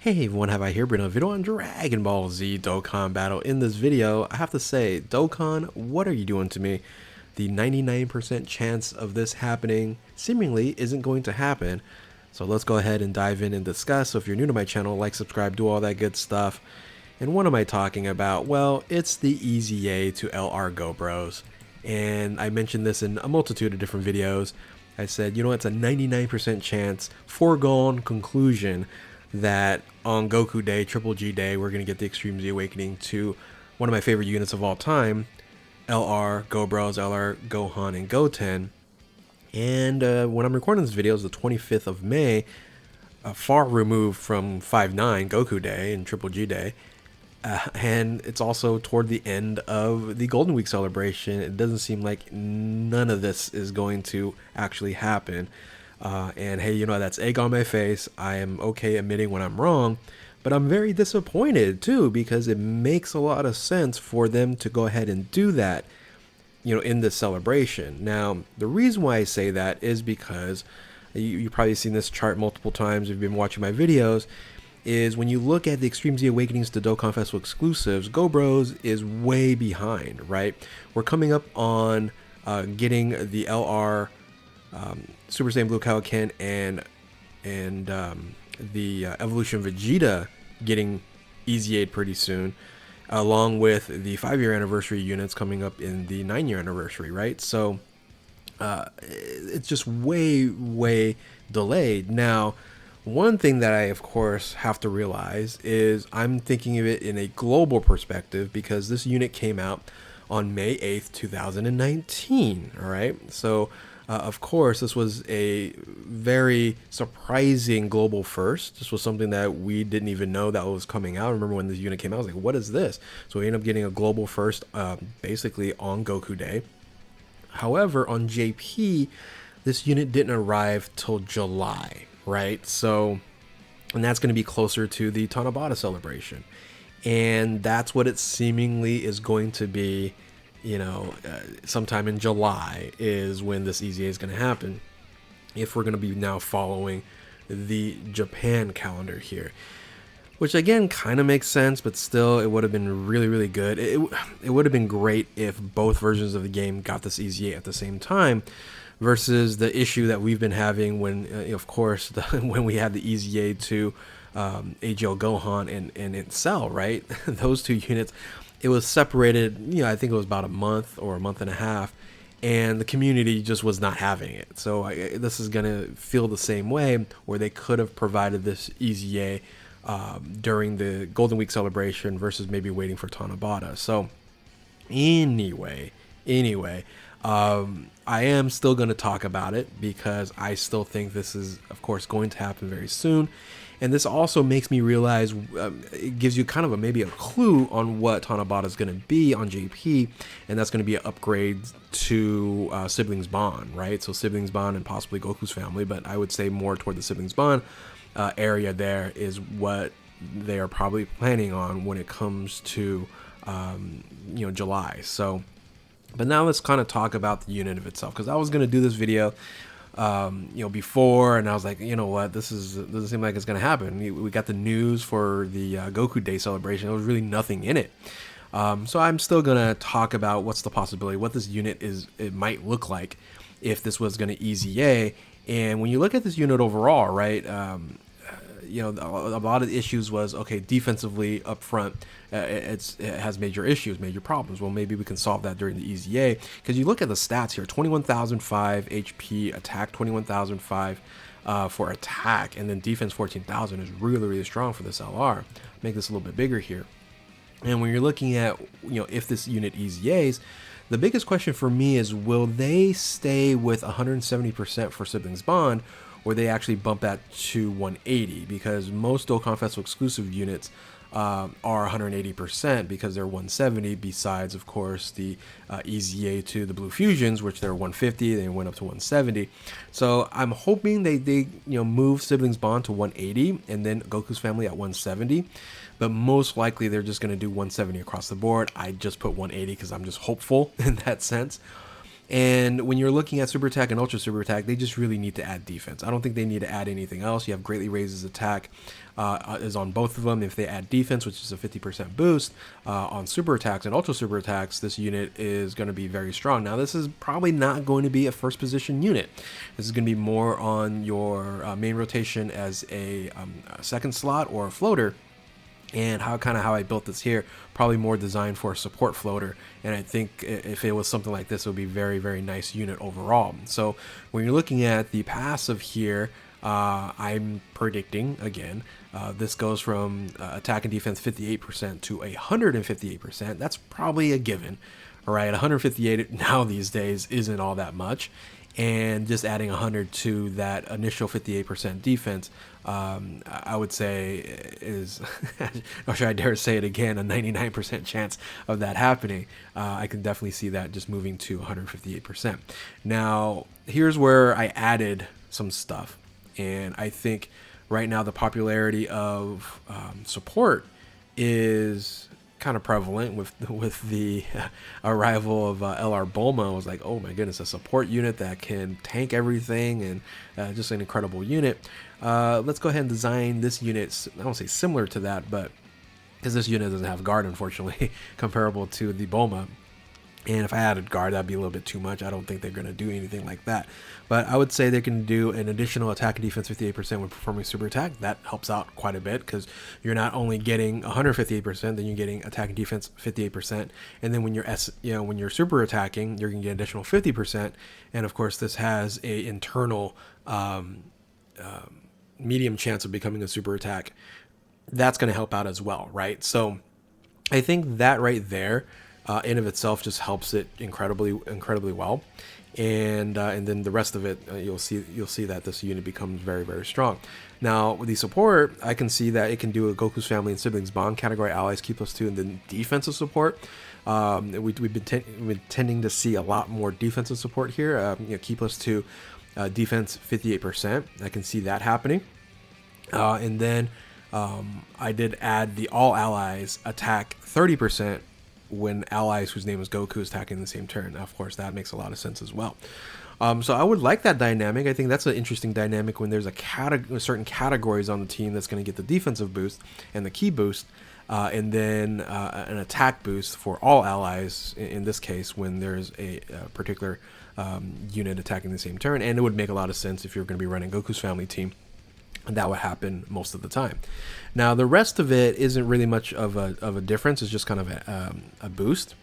Hey everyone, have I here bring a video on Dragon Ball Z Dokkan Battle. In this video, I have to say, Dokkan, what are you doing to me? The 99% chance of this happening seemingly isn't going to happen. So let's go ahead and dive in and discuss. So if you're new to my channel, like, subscribe, do all that good stuff. And what am I talking about? Well, it's the EZA to LR GoBros. And I mentioned this in a multitude of different videos. I said, you know, it's a 99% chance, foregone conclusion, that on Goku Day, Triple G Day, we're going to get the Extreme Z Awakening to one of my favorite units of all time, LR, GoBros, LR, Gohan, and Goten. And when I'm recording this video, it's the 25th of May, far removed from 5-9 Goku Day and Triple G Day. And it's also toward the end of the Golden Week celebration. It doesn't seem like none of this is going to actually happen. And hey, you know, that's egg on my face. I am okay admitting when I'm wrong, but I'm very disappointed too, because it makes a lot of sense for them to go ahead and do that, you know, in this celebration. Now, the reason why I say that is because you've probably seen this chart multiple times if you've been watching my videos, is when you look at the Extreme Z Awakenings to Dokkan Festival exclusives, GoBros is way behind, right? We're coming up on getting the LR Super Saiyan Blue Kaioken and the Evolution Vegeta getting EZA'd pretty soon, along with the 5-year anniversary units coming up in the 9-year anniversary, right? So it's just way delayed. Now, one thing that I, of course, have to realize is I'm thinking of it in a global perspective, because this unit came out on May 8th, 2019, all right? So of course, this was a very surprising global first. This was something that we didn't even know that was coming out. I remember when this unit came out, I was like, what is this? So we ended up getting a global first basically on Goku Day. However, on JP, this unit didn't arrive till July, right? So, and that's going to be closer to the Tanabata celebration. And that's what it seemingly is going to be. You know, sometime in July is when this EZA is going to happen, if we're going to be now following the Japan calendar here, which again kind of makes sense, but still it would have been really good. It would have been great if both versions of the game got this EZA at the same time, versus the issue that we've been having when of course when we had the EZA to AGL Gohan and Cell, right? Those two units, it was separated, you know, I think it was about a month or a month and a half, and the community just was not having it. So this is going to feel the same way, where they could have provided this EZA during the Golden Week celebration versus maybe waiting for Tanabata. So anyway, I am still going to talk about it, because I still think this is, of course, going to happen very soon. And this also makes me realize, it gives you kind of maybe a clue on what Tanabata is going to be on JP, and that's going to be an upgrade to Siblings Bond, right? So Siblings Bond and possibly Goku's family, but I would say more toward the Siblings Bond area there is what they are probably planning on when it comes to, you know, July. So, but now let's kind of talk about the unit of itself, because I was going to do this video you know, before, and I was like, you know what, doesn't seem like it's gonna happen. We got the news for the Goku Day celebration. There was really nothing in it, so I'm still gonna talk about what's the possibility, what this unit it might look like if this was gonna EZA. And when you look at this unit overall, right, you know, a lot of the issues was, okay, defensively up front, it has major issues, major problems. Well, maybe we can solve that during the EZA, because you look at the stats here: 21,005 HP, attack 21,005 for attack, and then defense 14,000 is really strong for this LR. Make this a little bit bigger here. And when you're looking at, you know, if this unit EZAs, the biggest question for me is, will they stay with 170% for Siblings Bond, or they actually bump that to 180, because most Dokkan Festival exclusive units are 180% because they're 170, besides of course the EZA to the Blue Fusions, which they're 150, they went up to 170. So I'm hoping they you know, move Siblings Bond to 180 and then Goku's family at 170, but most likely they're just going to do 170 across the board. I just put 180 because I'm just hopeful in that sense. And when you're looking at super attack and ultra super attack, they just really need to add defense. I don't think they need to add anything else. You have greatly raises attack is on both of them. If they add defense, which is a 50% boost on super attacks and ultra super attacks, this unit is going to be very strong. Now, this is probably not going to be a first position unit. This is going to be more on your main rotation as a second slot or a floater. And how I built this here, probably more designed for a support floater. And I think if it was something like this, it would be very, very nice unit overall. So when you're looking at the passive here, I'm predicting, again, this goes from attack and defense 58% to 158%. That's probably a given. All right, 158 now these days isn't all that much. And just adding 100 to that initial 58% defense, I would say is, or should I dare say it again, a 99% chance of that happening. I can definitely see that just moving to 158%. Now, here's where I added some stuff. And I think right now the popularity of support is kind of prevalent with the arrival of LR Bulma. I was like, oh my goodness, a support unit that can tank everything, and just an incredible unit. Let's go ahead and design this unit, I won't say similar to that, but because this unit doesn't have guard, unfortunately, comparable to the Bulma. And if I added guard, that'd be a little bit too much. I don't think they're going to do anything like that. But I would say they can do an additional attack and defense 58% when performing super attack. That helps out quite a bit because you're not only getting 158%, then you're getting attack and defense 58%. And then when you're when you're super attacking, you're going to get additional 50%. And of course, this has a internal medium chance of becoming a super attack. That's going to help out as well, right? So I think that right there, in of itself, just helps it incredibly well, and then the rest of it, you'll see that this unit becomes very, very strong. Now with the support, I can see that it can do a Goku's family and siblings bond category allies key +2, and then defensive support. We've been tending to see a lot more defensive support here. Key +2, defense 58%. I can see that happening, and then I did add the all allies attack 30%. When allies whose name is Goku is attacking the same turn. Now, of course, that makes a lot of sense as well. So I would like that dynamic. I think that's an interesting dynamic when there's certain categories on the team that's going to get the defensive boost and the key boost, and then an attack boost for all allies, in this case, when there's a particular unit attacking the same turn. And it would make a lot of sense if you're going to be running Goku's family team. And that would happen most of the time. Now, the rest of it isn't really much of a difference. It's just kind of a boost.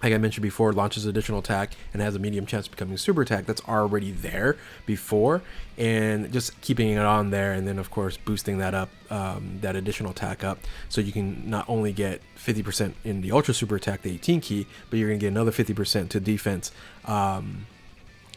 Like I mentioned before, launches additional attack and has a medium chance of becoming super attack. That's already there before, and just keeping it on there, and then of course boosting that up, that additional attack up, so you can not only get 50% in the ultra super attack, the 18 key, but you're gonna get another 50% to defense and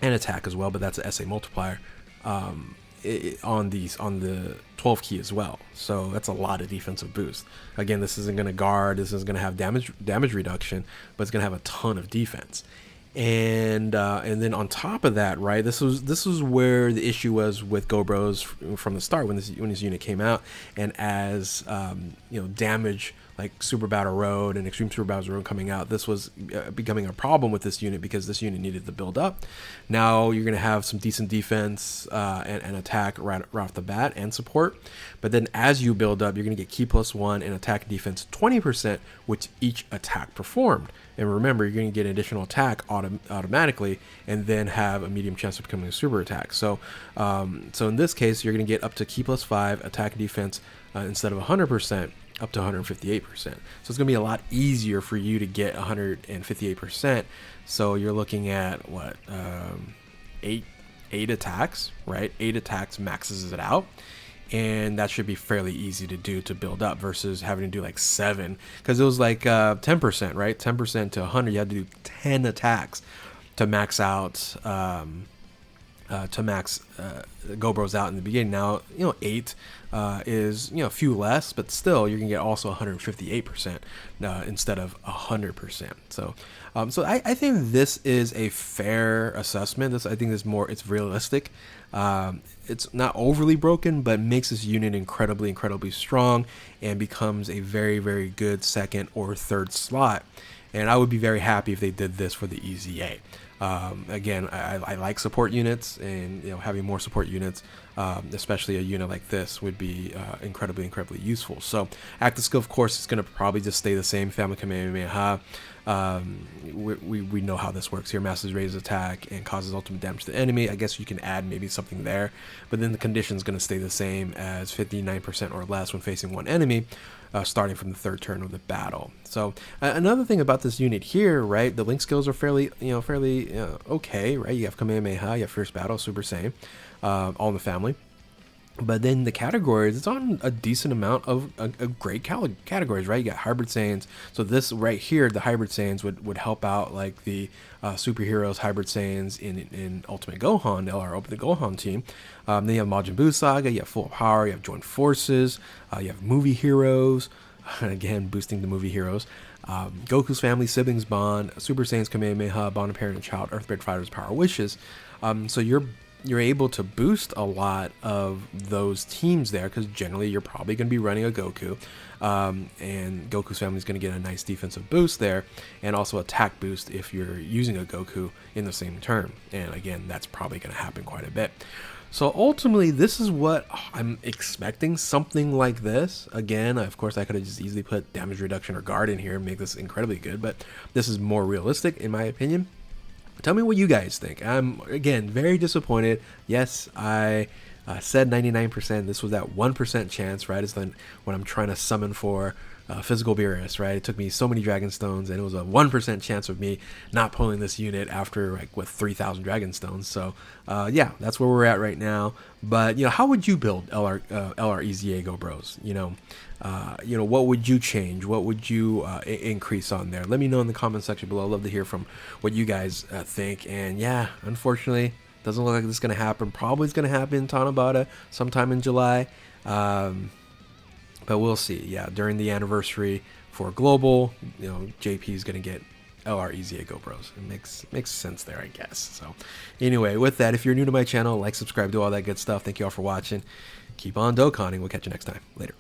attack as well. But that's an SA multiplier. On the 12 key as well, so that's a lot of defensive boost. Again, this isn't going to guard, this is going to have damage reduction, but it's going to have a ton of defense. And then on top of that, right, this was where the issue was with GoBros from the start when this unit came out, and as damage like Super Battle Road and Extreme Super Battle Road coming out, this was becoming a problem with this unit because this unit needed to build up. Now you're going to have some decent defense and attack right off the bat and support, but then as you build up, you're going to get key +1 and attack and defense 20% with each attack performed. And remember, you're going to get an additional attack automatically, and then have a medium chance of becoming a super attack. So in this case, you're going to get up to key +5 attack and defense instead of 100%. Up to 158%. So it's going to be a lot easier for you to get 158%. So you're looking at what, eight attacks, right? 8 attacks maxes it out, and that should be fairly easy to do to build up versus having to do like 7, because it was like 10%, right? 10% to 100, you had to do 10 attacks to max out. GoBros out in the beginning. Now 8 is a few less, but still you're gonna get also 158% instead of 100%. So I think this is a fair assessment. I think it's realistic. It's not overly broken, but makes this unit incredibly strong and becomes a very, very good second or third slot. And I would be very happy if they did this for the EZA. Again, I like support units, and having more support units, especially a unit like this, would be incredibly useful. So active skill, of course, is going to probably just stay the same. Family Kamehameha. We know how this works here. Masters raise attack and causes ultimate damage to the enemy. I guess you can add maybe something there, but then the condition is going to stay the same as 59% or less when facing one enemy, starting from the third turn of the battle. So another thing about this unit here, right? The link skills are fairly okay, right? You have Kamehameha, you have Fierce Battle, Super Saiyan, all in the family. But then the categories, it's on a decent amount of great categories, right? You got Hybrid Saiyans. So this right here, the Hybrid Saiyans would help out like the superheroes, Hybrid Saiyans in Ultimate Gohan, the LR Ultimate Gohan team. Then you have Majin Buu Saga, you have Full Power, you have Joint Forces, you have Movie Heroes, again, boosting the movie heroes. Goku's family, siblings bond, Super Saiyans, Kamehameha, bond of parent and child, Earthbred Fighters, Power Wishes. So you're able to boost a lot of those teams there, because generally you're probably going to be running a Goku, and Goku's family is going to get a nice defensive boost there, and also attack boost if you're using a Goku in the same turn. And again, that's probably going to happen quite a bit. So ultimately, this is what I'm expecting, something like this. Again, of course, I could have just easily put damage reduction or guard in here and make this incredibly good, but this is more realistic in my opinion. Tell me what you guys think. I'm, again, very disappointed. Yes, I said 99%. This was that 1% chance, right? It's when I'm trying to summon for physical Beerus, right? It took me so many Dragon Stones, and it was a 1% chance of me not pulling this unit after, like, what, 3,000 Dragon Stones. So, yeah, that's where we're at right now. But, how would you build LREZA GoBros? What would you change? What would you increase on there? Let me know in the comment section below. I'd love to hear from what you guys think. And yeah, unfortunately, doesn't look like this is going to happen. Probably it's going to happen in Tanabata sometime in July. But we'll see. Yeah, during the anniversary for Global, JP is going to get LREZA GoBros. It makes sense there, I guess. So anyway, with that, if you're new to my channel, like, subscribe, do all that good stuff. Thank you all for watching. Keep on Dokkaning. We'll catch you next time. Later.